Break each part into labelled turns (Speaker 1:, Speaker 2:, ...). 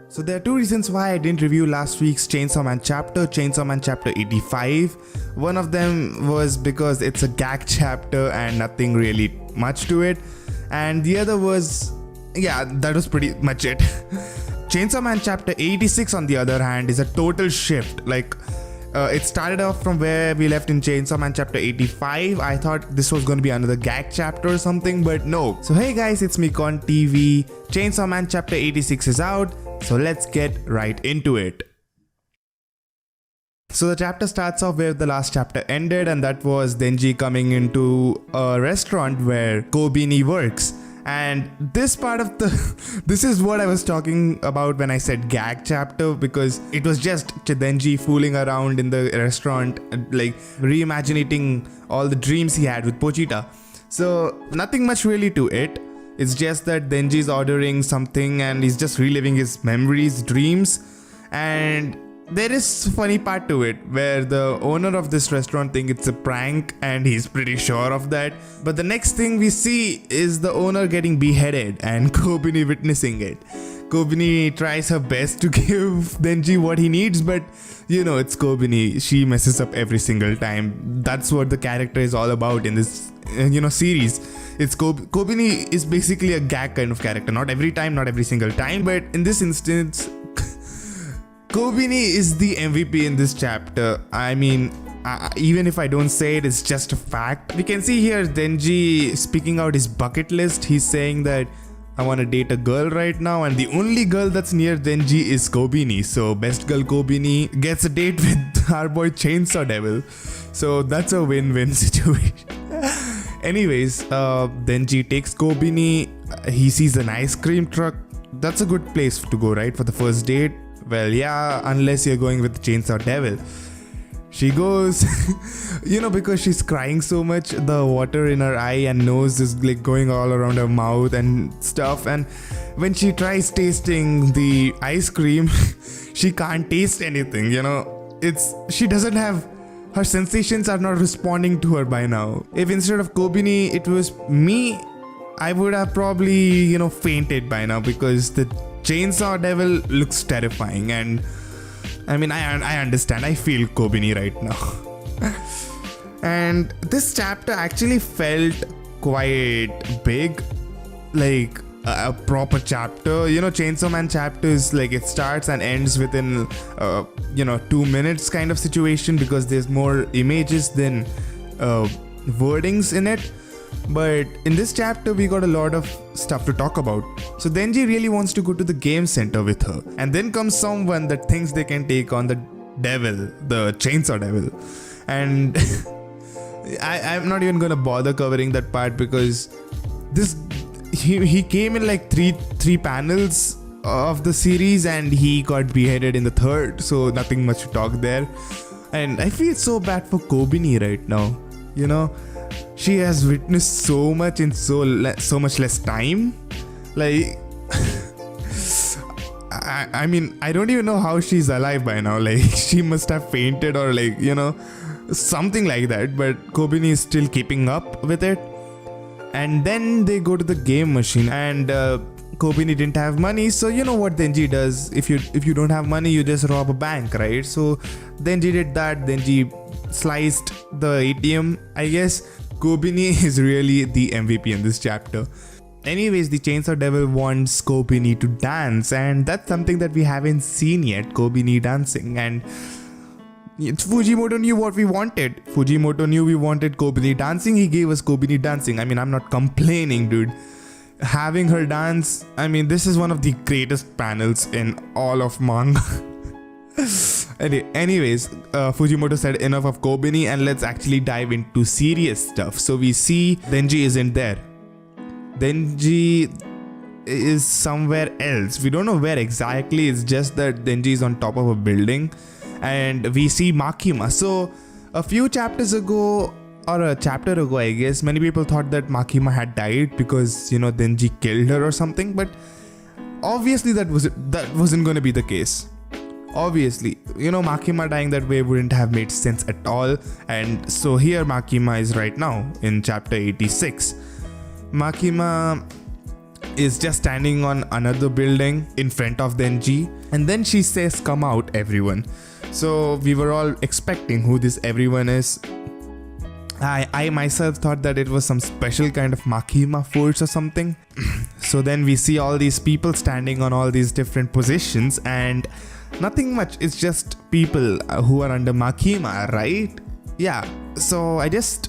Speaker 1: So there are two reasons why I didn't review last week's Chainsaw Man chapter 85. One of them was because it's a gag chapter and nothing really much to it. And the other was, yeah, that was pretty much it. Chainsaw Man chapter 86 on the other hand is a total shift. It started off from where we left in Chainsaw Man chapter 85. I thought this was going to be another gag chapter or something, but no. So hey guys, it's Mikon TV. Chainsaw Man chapter 86 is out, so let's get right into it. So the chapter starts off where the last chapter ended, and that was Denji coming into a restaurant where Kobeni works. And this part of this is what I was talking about when I said gag chapter, because it was just Denji fooling around in the restaurant, like reimagining all the dreams he had with Pochita. So nothing much really to it. It's just that Denji's ordering something and he's just reliving his memories, dreams, and there is a funny part to it where the owner of this restaurant thinks it's a prank and he's pretty sure of that. But the next thing we see is the owner getting beheaded and Kobeni witnessing it. Kobeni tries her best to give Denji what he needs, but you know, it's Kobeni. She messes up every single time. That's what the character is all about in this series. It's Kobeni is basically a gag kind of character. Not every time, not every single time, but in this instance, Kobeni is the MVP in this chapter. I mean, even if I don't say it, it's just a fact. We can see here Denji speaking out his bucket list. He's saying that I want to date a girl right now, and the only girl that's near Denji is Kobeni. So best girl Kobeni gets a date with our boy Chainsaw Devil. So that's a win-win situation. Anyways, Denji takes Kobeni. He sees an ice cream truck. That's a good place to go, right, for the first date? Well, yeah, unless you're going with the Chainsaw Devil. She goes, because she's crying so much, the water in her eye and nose is like going all around her mouth and stuff. And when she tries tasting the ice cream, she can't taste anything, she doesn't have, her sensations are not responding to her by now. If instead of Kobeni, it was me, I would have probably, fainted by now, because the Chainsaw Devil looks terrifying, and I mean, I understand. I feel Kobeni right now. And this chapter actually felt quite big, like a proper chapter. Chainsaw Man chapters, like it starts and ends within 2 minutes kind of situation, because there's more images than wordings in it. But in this chapter, we got a lot of stuff to talk about. So Denji really wants to go to the game center with her. And then comes someone that thinks they can take on the devil, the Chainsaw Devil. And I'm not even gonna bother covering that part, because he came in like three panels of the series and he got beheaded in the third. So nothing much to talk there. And I feel so bad for Kobeni right now. She has witnessed so much in so much less time. Like, I mean, I don't even know how she's alive by now. Like, she must have fainted or something like that. But Kobeni is still keeping up with it. And then they go to the game machine, and Kobeni didn't have money. So you know what Denji does? If you don't have money, you just rob a bank, right? So Denji did that. Denji sliced the ATM, I guess. Kobeni is really the MVP in this chapter. Anyways, the Chainsaw Devil wants Kobeni to dance, and that's something that we haven't seen yet, Kobeni dancing. And Fujimoto knew what we wanted. Fujimoto knew we wanted Kobeni dancing. He gave us Kobeni dancing. I mean, I'm not complaining, dude. Having her dance, I mean, this is one of the greatest panels in all of manga. Anyways, Fujimoto said enough of Kobeni, and let's actually dive into serious stuff. So we see Denji isn't there. Denji is somewhere else. We don't know where exactly. It's just that Denji is on top of a building, and we see Makima. So a few chapters ago, or a chapter ago, I guess, many people thought that Makima had died because Denji killed her or something. But obviously that wasn't going to be the case. Obviously, Makima dying that way wouldn't have made sense at all. And so here Makima is right now in chapter 86. Makima is just standing on another building in front of Denji, and then she says, "Come out, everyone." So we were all expecting who this everyone is. I myself thought that it was some special kind of Makima force or something. So then we see all these people standing on all these different positions, and nothing much. It's just people who are under Makima, right? Yeah. So I just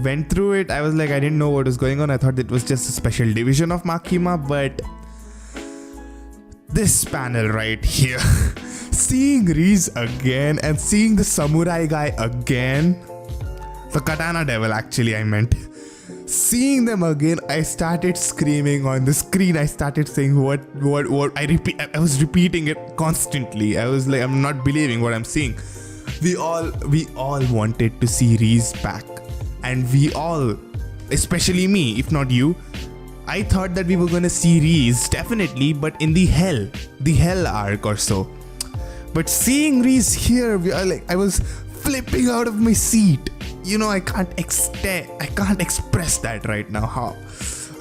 Speaker 1: went through it. I was like, I didn't know what was going on. I thought it was just a special division of Makima, but this panel right here, seeing Reese again and seeing the samurai guy again, the katana devil actually I meant, seeing them again, I started screaming on the screen. I started saying what I was repeating it constantly. I was like, I'm not believing what I'm seeing. We all wanted to see Reese back, and we all, especially me, if not you, I thought that we were gonna see Reese definitely, but in the hell arc or so. But seeing Reese here, I was flipping out of my seat. You know, I can't express that right now. How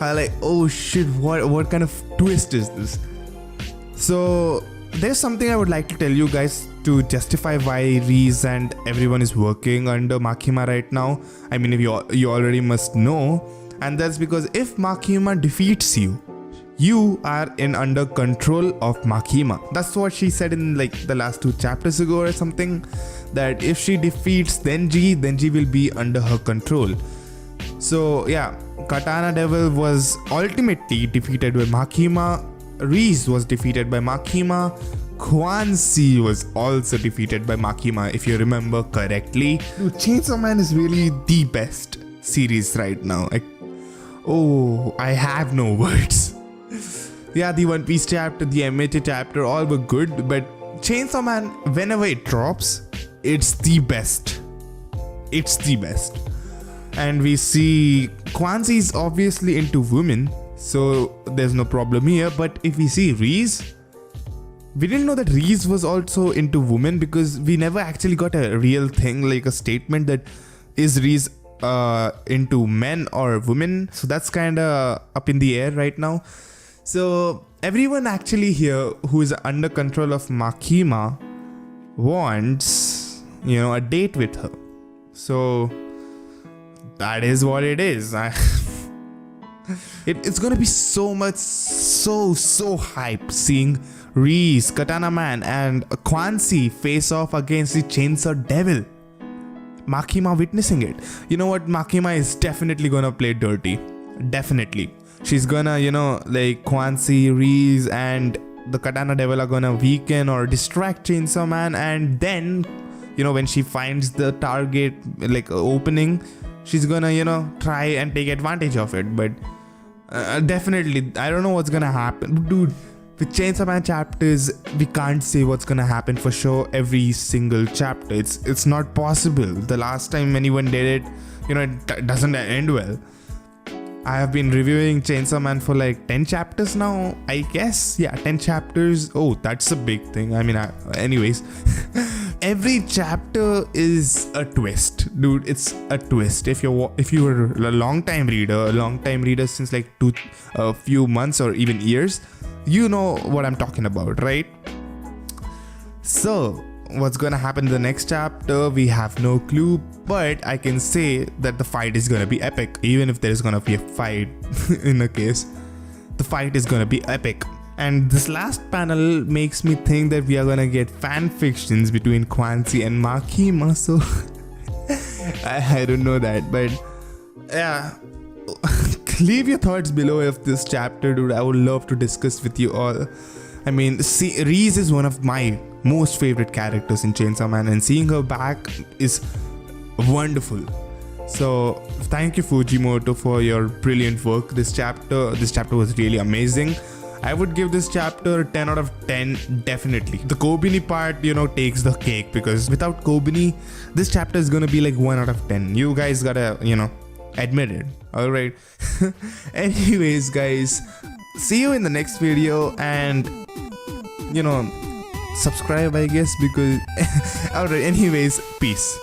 Speaker 1: I like, oh shit, what kind of twist is this? So there's something I would like to tell you guys to justify why Reese and everyone is working under Makima right now. I mean, if you already must know, and that's because if Makima defeats you, you are under control of Makima. That's what she said in like the last 2 chapters ago or something, that if she defeats Denji will be under her control. So yeah, Katana Devil was ultimately defeated by Makima, Reese was defeated by Makima, Quanxi was also defeated by Makima, if you remember correctly. Dude, Chainsaw Man is really the best series right now. I have no words. Yeah, the One Piece chapter, the MHA chapter, all were good, but Chainsaw Man, whenever it drops, it's the best. It's the best. And we see Quanxi is obviously into women, so there's no problem here. But if we see Reese, we didn't know that Reese was also into women, because we never actually got a real thing, like a statement that is Reese into men or women. So that's kind of up in the air right now. So everyone actually here who is under control of Makima wants, a date with her. So that is what it is. It's gonna be so much, so hype seeing Reese, Katana Man and Quanxi face off against the Chainsaw Devil. Makima witnessing it. You know what? Makima is definitely gonna play dirty. Definitely. She's gonna, like Quanxi, Reese and the Katana Devil are gonna weaken or distract Chainsaw Man, and then, when she finds the target like opening, she's gonna, try and take advantage of it. But definitely, I don't know what's gonna happen. Dude, with Chainsaw Man chapters, we can't say what's gonna happen for sure every single chapter. It's not possible. The last time anyone did it, it doesn't end well. I have been reviewing Chainsaw Man for like 10 chapters now, I guess. Yeah, 10 chapters. Oh, that's a big thing. I mean, anyways, every chapter is a twist, dude. It's a twist. If you were a long time reader since like a few months or even years, you know what I'm talking about, right? So what's gonna happen in the next chapter, we have no clue, but I can say that the fight is gonna be epic. Even if there's gonna be a fight in a case, the fight is gonna be epic. And this last panel makes me think that we are gonna get fan fictions between Quanxi and Makima, so I don't know that, but yeah. Leave your thoughts below of this chapter, dude. I would love to discuss with you all. I mean, Reese is one of my most favorite characters in Chainsaw Man, and seeing her back is wonderful. So thank you, Fujimoto, for your brilliant work. This chapter was really amazing. I would give this chapter 10 out of 10, definitely. The Kobeni part, takes the cake, because without Kobeni, this chapter is gonna be like 1 out of 10. You guys gotta, admit it. Alright. Anyways, guys, see you in the next video, and subscribe, I guess, because alright, anyways, peace.